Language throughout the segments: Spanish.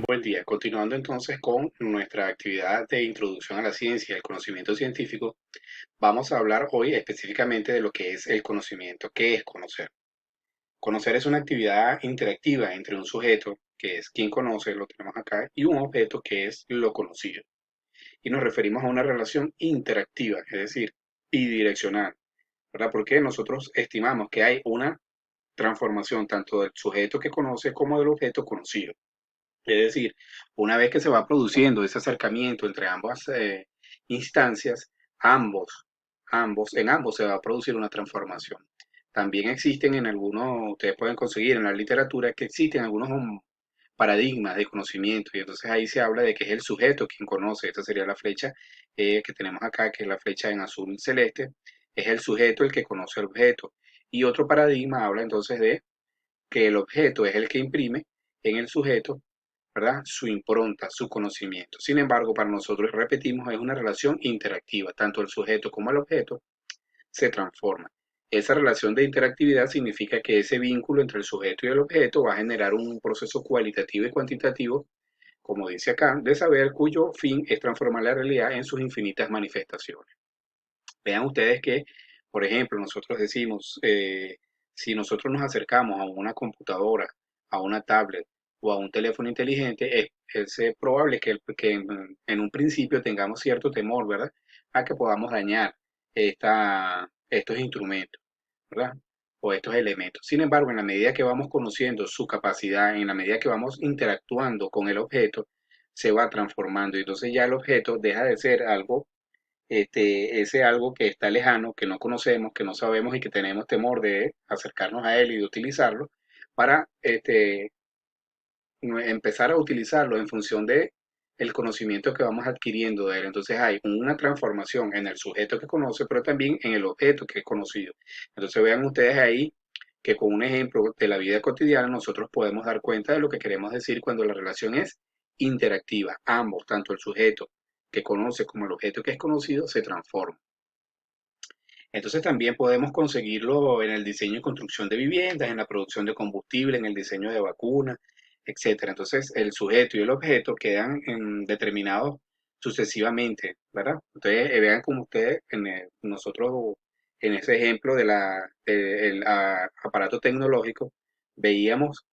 Buen día. Continuando entonces con nuestra actividad de introducción a la ciencia y al conocimiento científico, vamos a hablar hoy específicamente de lo que es el conocimiento. ¿Qué es conocer? Conocer es una actividad interactiva entre un sujeto, que es quien conoce, lo tenemos acá, y un objeto que es lo conocido. Y nos referimos a una relación interactiva, es decir, bidireccional, ¿verdad? Porque nosotros estimamos que hay una transformación tanto del sujeto que conoce como del objeto conocido. Es decir, una vez que se va produciendo ese acercamiento entre ambas instancias, en ambos se va a producir una transformación. También existen en algunos, ustedes pueden conseguir en la literatura que existen algunos paradigmas de conocimiento y entonces ahí se habla de que es el sujeto quien conoce. Esta sería la flecha que tenemos acá, que es la flecha en azul celeste. Es el sujeto el que conoce el objeto. Y otro paradigma habla entonces de que el objeto es el que imprime en el sujeto, ¿verdad? Su impronta, su conocimiento. Sin embargo, para nosotros, repetimos, es una relación interactiva. Tanto el sujeto como el objeto se transforman. Esa relación de interactividad significa que ese vínculo entre el sujeto y el objeto va a generar un proceso cualitativo y cuantitativo, como dice acá, de saber cuyo fin es transformar la realidad en sus infinitas manifestaciones. Vean ustedes que, por ejemplo, nosotros decimos, si nosotros nos acercamos a una computadora, a una tablet o a un teléfono inteligente, es probable que en un principio tengamos cierto temor, ¿verdad? A que podamos dañar estos instrumentos, ¿verdad? O estos elementos. Sin embargo, en la medida que vamos conociendo su capacidad, en la medida que vamos interactuando con el objeto, se va transformando y entonces ya el objeto deja de ser algo ese algo que está lejano, que no conocemos, que no sabemos y que tenemos temor de acercarnos a él y de utilizarlo, para empezar a utilizarlo en función de el conocimiento que vamos adquiriendo de él. Entonces hay una transformación en el sujeto que conoce, pero también en el objeto que es conocido. Entonces vean ustedes ahí que con un ejemplo de la vida cotidiana nosotros podemos dar cuenta de lo que queremos decir cuando la relación es interactiva. Ambos, tanto el sujeto que conoce como el objeto que es conocido, se transforman. Entonces también podemos conseguirlo en el diseño y construcción de viviendas, en la producción de combustible, en el diseño de vacunas, etcétera. Entonces el sujeto y el objeto quedan determinados sucesivamente, ¿verdad? Entonces vean como ustedes, nosotros en ese ejemplo del aparato tecnológico, veíamos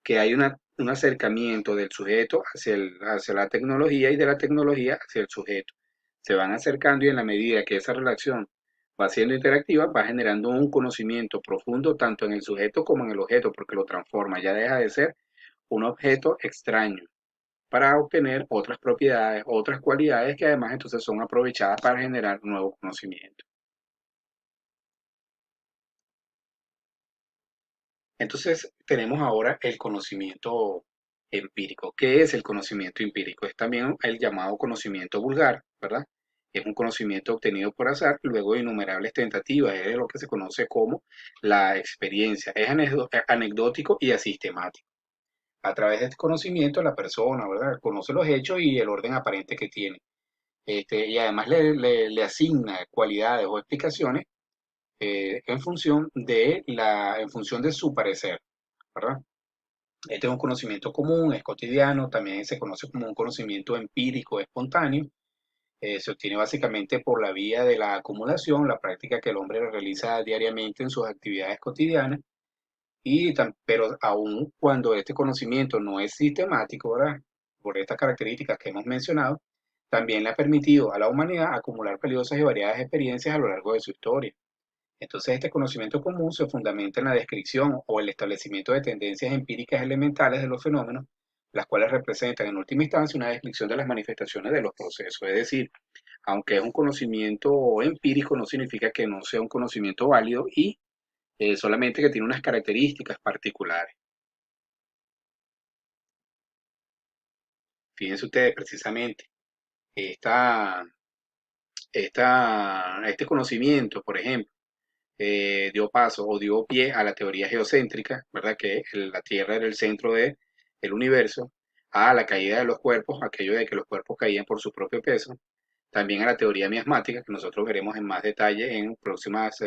que hay un acercamiento del sujeto hacia la tecnología y de la tecnología hacia el sujeto. Se van acercando y en la medida que esa relación va siendo interactiva, va generando un conocimiento profundo tanto en el sujeto como en el objeto, porque lo transforma, ya deja de ser un objeto extraño para obtener otras propiedades, otras cualidades que además entonces son aprovechadas para generar nuevo conocimiento. Entonces tenemos ahora el conocimiento empírico. ¿Qué es el conocimiento empírico? Es también el llamado conocimiento vulgar, ¿verdad? Es un conocimiento obtenido por azar, luego de innumerables tentativas, es lo que se conoce como la experiencia. Es anecdótico y asistemático. A través de este conocimiento la persona, ¿verdad? Conoce los hechos y el orden aparente que tiene. Y además le asigna cualidades o explicaciones en función de su parecer, ¿verdad? Este es un conocimiento común, es cotidiano, también se conoce como un conocimiento empírico espontáneo. Se obtiene básicamente por la vía de la acumulación, la práctica que el hombre realiza diariamente en sus actividades cotidianas, pero aun cuando este conocimiento no es sistemático, ¿verdad? Por estas características que hemos mencionado, también le ha permitido a la humanidad acumular valiosas y variadas experiencias a lo largo de su historia. Entonces, este conocimiento común se fundamenta en la descripción o el establecimiento de tendencias empíricas elementales de los fenómenos, las cuales representan en última instancia una descripción de las manifestaciones de los procesos. Es decir, aunque es un conocimiento empírico, no significa que no sea un conocimiento válido y solamente que tiene unas características particulares. Fíjense ustedes, precisamente, esta, este conocimiento, por ejemplo, dio paso o dio pie a la teoría geocéntrica, ¿verdad? Que la Tierra era el centro del universo, a la caída de los cuerpos, aquello de que los cuerpos caían por su propio peso, también a la teoría miasmática, que nosotros veremos en más detalle en próximas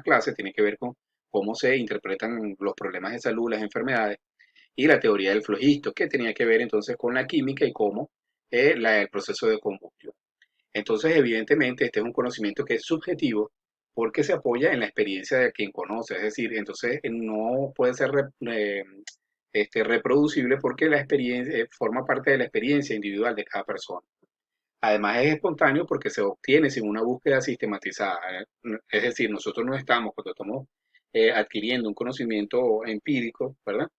clases, tiene que ver con cómo se interpretan los problemas de salud, las enfermedades, y la teoría del flogisto, que tenía que ver entonces con la química y cómo el proceso de combustión. Entonces, evidentemente, este es un conocimiento que es subjetivo porque se apoya en la experiencia de quien conoce, es decir, entonces no puede ser reproducible porque la experiencia forma parte de la experiencia individual de cada persona. Además es espontáneo porque se obtiene sin una búsqueda sistematizada. Es decir, nosotros no estamos, cuando estamos adquiriendo un conocimiento empírico, ¿verdad?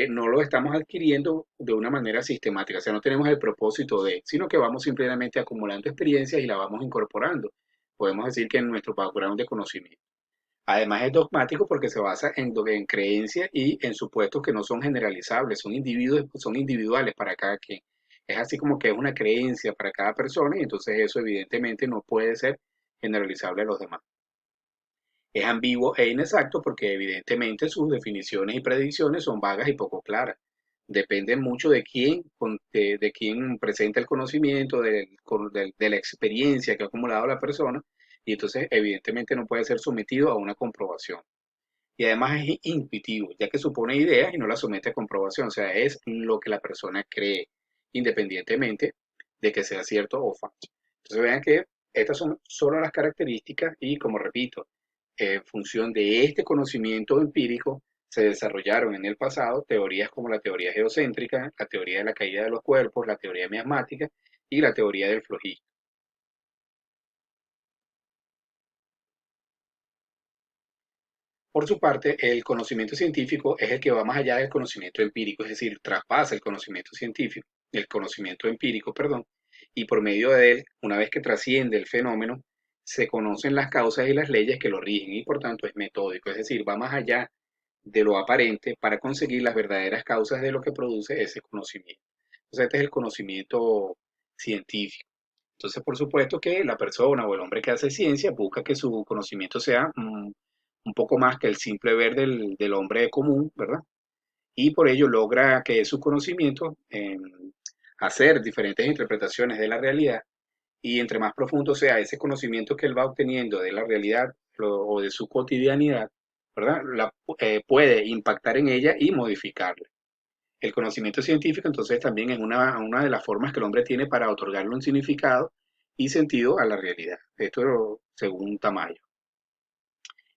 No lo estamos adquiriendo de una manera sistemática, o sea, no tenemos el propósito de, sino que vamos simplemente acumulando experiencias y la vamos incorporando. Podemos decir que en nuestro background de conocimiento. Además es dogmático porque se basa en creencias y en supuestos que no son generalizables, son individuos, son individuales para cada quien. Es así como que es una creencia para cada persona y entonces eso evidentemente no puede ser generalizable a los demás. Es ambiguo e inexacto porque evidentemente sus definiciones y predicciones son vagas y poco claras. Depende mucho de de quién presenta el conocimiento, de la experiencia que ha acumulado la persona, y entonces evidentemente no puede ser sometido a una comprobación. Y además es intuitivo, ya que supone ideas y no las somete a comprobación, o sea, es lo que la persona cree, independientemente de que sea cierto o falso. Entonces vean que estas son solo las características y, como repito, en función de este conocimiento empírico se desarrollaron en el pasado teorías como la teoría geocéntrica, la teoría de la caída de los cuerpos, la teoría miasmática y la teoría del flogismo. Por su parte, el conocimiento científico es el que va más allá del conocimiento empírico, es decir, traspasa el conocimiento científico, el conocimiento empírico, perdón, y por medio de él, una vez que trasciende el fenómeno, se conocen las causas y las leyes que lo rigen y por tanto es metódico, es decir, va más allá de lo aparente para conseguir las verdaderas causas de lo que produce ese conocimiento. Entonces, este es el conocimiento científico. Entonces, por supuesto que la persona o el hombre que hace ciencia busca que su conocimiento sea un poco más que el simple ver del hombre común, ¿verdad? Y por ello logra que su conocimiento, hacer diferentes interpretaciones de la realidad, y entre más profundo sea ese conocimiento que él va obteniendo de la realidad o de su cotidianidad, ¿verdad? Puede impactar en ella y modificarla. El conocimiento científico entonces también es una de las formas que el hombre tiene para otorgarle un significado y sentido a la realidad. Esto según Tamayo.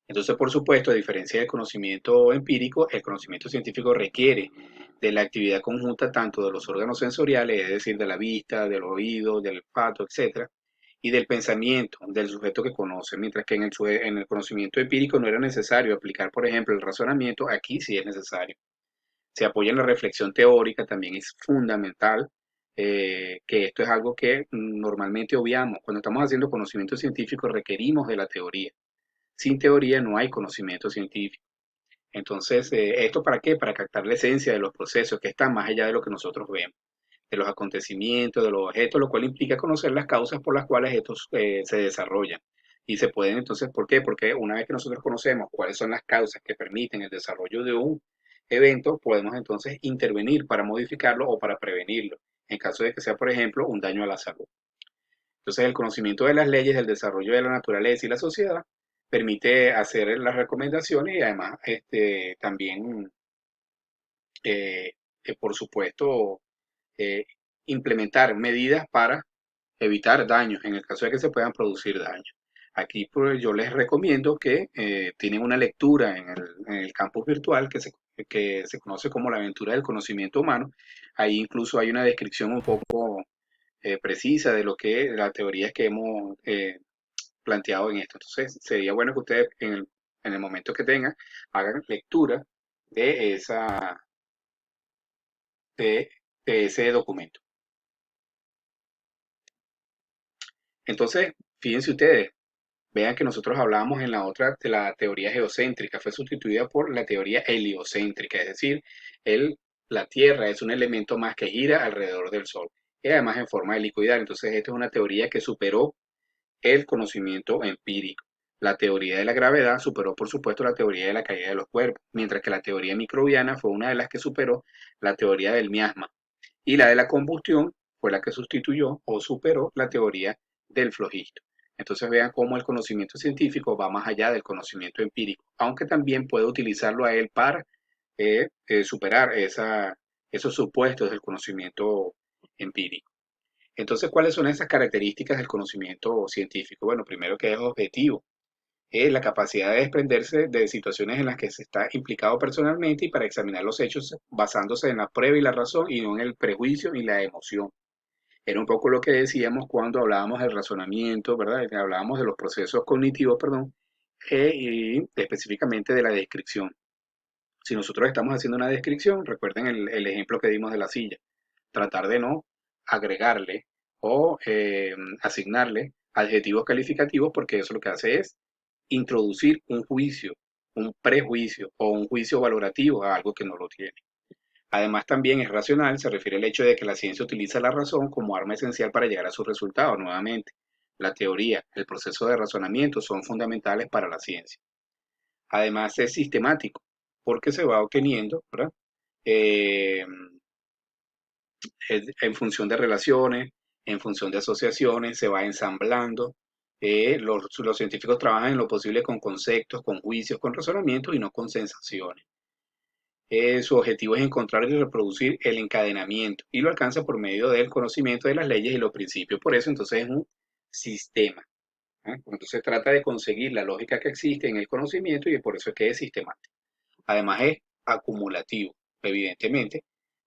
Entonces, por supuesto, a diferencia del conocimiento empírico, el conocimiento científico requiere de la actividad conjunta tanto de los órganos sensoriales, es decir, de la vista, del oído, del olfato, etcétera, y del pensamiento del sujeto que conoce, mientras que en el conocimiento empírico no era necesario aplicar, por ejemplo, el razonamiento, aquí sí es necesario. Se apoya en la reflexión teórica, también es fundamental, que esto es algo que normalmente obviamos. Cuando estamos haciendo conocimiento científico requerimos de la teoría. Sin teoría no hay conocimiento científico. Entonces, ¿esto para qué? Para captar la esencia de los procesos que están más allá de lo que nosotros vemos, de los acontecimientos, de los objetos, lo cual implica conocer las causas por las cuales estos se desarrollan. Y se pueden entonces, ¿por qué? Porque una vez que nosotros conocemos cuáles son las causas que permiten el desarrollo de un evento, podemos entonces intervenir para modificarlo o para prevenirlo, en caso de que sea, por ejemplo, un daño a la salud. Entonces, el conocimiento de las leyes del desarrollo de la naturaleza y la sociedad permite hacer las recomendaciones y además también, por supuesto, eh, implementar medidas para evitar daños en el caso de que se puedan producir daños. Aquí pues, yo les recomiendo que tienen una lectura en el campus virtual que se conoce como la aventura del conocimiento humano. Ahí incluso hay una descripción un poco precisa de lo que las teorías que hemos planteado en esto. Entonces, sería bueno que ustedes en el momento que tengan hagan lectura de de, de ese documento. Entonces, fíjense ustedes, vean que nosotros hablábamos en la otra de la teoría geocéntrica, fue sustituida por la teoría heliocéntrica, es decir, la Tierra es un elemento más que gira alrededor del Sol, y además en forma helicoidal. Entonces, esta es una teoría que superó el conocimiento empírico. La teoría de la gravedad superó, por supuesto, la teoría de la caída de los cuerpos, mientras que la teoría microbiana fue una de las que superó la teoría del miasma. Y la de la combustión fue la que sustituyó o superó la teoría del flogisto. Entonces vean cómo el conocimiento científico va más allá del conocimiento empírico, aunque también puede utilizarlo a él para superar esos supuestos del conocimiento empírico. Entonces, ¿cuáles son esas características del conocimiento científico? Bueno, primero que es objetivo, es la capacidad de desprenderse de situaciones en las que se está implicado personalmente y para examinar los hechos basándose en la prueba y la razón y no en el prejuicio y la emoción. Era un poco lo que decíamos cuando hablábamos del razonamiento, ¿verdad? Hablábamos de los procesos cognitivos, perdón, y específicamente de la descripción. Si nosotros estamos haciendo una descripción, recuerden el ejemplo que dimos de la silla, tratar de no agregarle o asignarle adjetivos calificativos porque eso lo que hace es introducir un juicio, un prejuicio o un juicio valorativo a algo que no lo tiene. Además, también es racional, se refiere al hecho de que la ciencia utiliza la razón como arma esencial para llegar a sus resultados. Nuevamente, la teoría, el proceso de razonamiento son fundamentales para la ciencia. Además, es sistemático, porque se va obteniendo, ¿verdad? Eh, en función de relaciones, en función de asociaciones, se va ensamblando. Los científicos trabajan en lo posible con conceptos, con juicios, con razonamientos y no con sensaciones. Su objetivo es encontrar y reproducir el encadenamiento y lo alcanza por medio del conocimiento de las leyes y los principios. Por eso entonces es un sistema. Entonces trata de conseguir la lógica que existe en el conocimiento y por eso es que es sistemático. Además es acumulativo, evidentemente.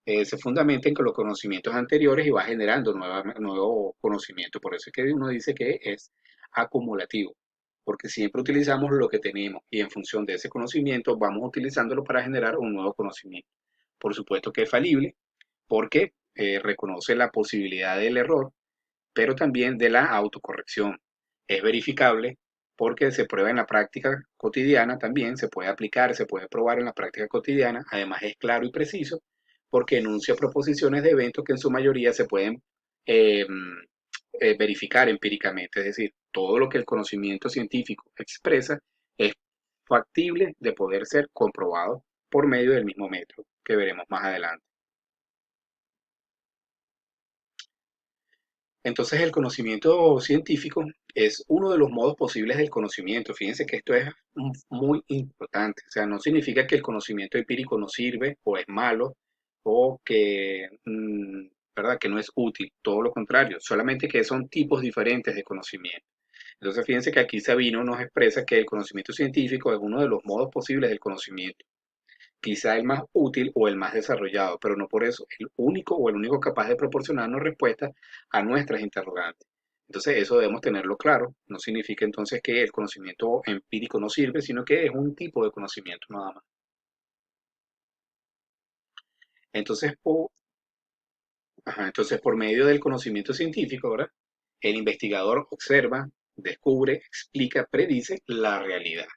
Se fundamenta en que los conocimientos anteriores y va generando nuevo conocimiento. Por eso es que uno dice que es acumulativo, porque siempre utilizamos lo que tenemos y en función de ese conocimiento vamos utilizándolo para generar un nuevo conocimiento. Por supuesto que es falible, porque reconoce la posibilidad del error, pero también de la autocorrección. Es verificable porque se prueba en la práctica cotidiana también, se puede aplicar, se puede probar en la práctica cotidiana, además es claro y preciso porque enuncia proposiciones de eventos que en su mayoría se pueden eh, verificar empíricamente, es decir, todo lo que el conocimiento científico expresa es factible de poder ser comprobado por medio del mismo método que veremos más adelante. Entonces, el conocimiento científico es uno de los modos posibles del conocimiento. Fíjense que esto es muy importante. O sea, no significa que el conocimiento empírico no sirve o es malo o que, ¿verdad? Que no es útil. Todo lo contrario, solamente que son tipos diferentes de conocimiento. Entonces, fíjense que aquí Sabino nos expresa que el conocimiento científico es uno de los modos posibles del conocimiento, quizá el más útil o el más desarrollado, pero no por eso el único o el único capaz de proporcionarnos respuestas a nuestras interrogantes. Entonces eso debemos tenerlo claro. No significa entonces que el conocimiento empírico no sirve, sino que es un tipo de conocimiento nada más. Entonces, entonces por medio del conocimiento científico, ¿verdad? El investigador observa, descubre, explica, predice la realidad.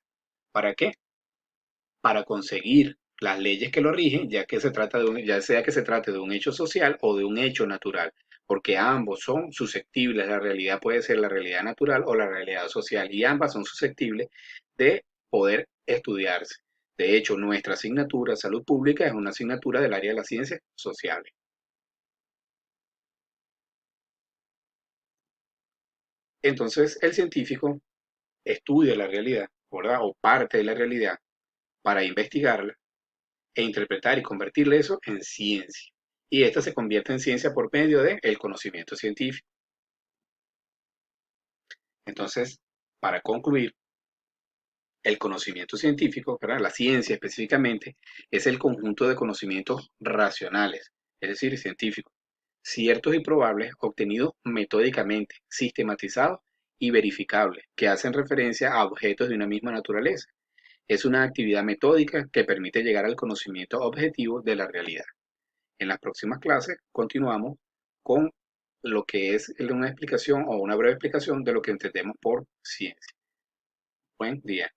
¿Para qué? Para conseguir las leyes que lo rigen, ya sea que se trate de un hecho social o de un hecho natural, porque ambos son susceptibles, la realidad puede ser la realidad natural o la realidad social, y ambas son susceptibles de poder estudiarse. De hecho, nuestra asignatura, salud pública, es una asignatura del área de las ciencias sociales. Entonces, el científico estudia la realidad, ¿verdad? O parte de la realidad para investigarla e interpretar y convertirle eso en ciencia. Y esta se convierte en ciencia por medio del conocimiento científico. Entonces, para concluir, el conocimiento científico, ¿verdad? La ciencia específicamente, es el conjunto de conocimientos racionales, es decir, científicos, ciertos y probables, obtenidos metódicamente, sistematizados y verificables, que hacen referencia a objetos de una misma naturaleza. Es una actividad metódica que permite llegar al conocimiento objetivo de la realidad. En las próximas clases continuamos con lo que es una explicación o una breve explicación de lo que entendemos por ciencia. Buen día.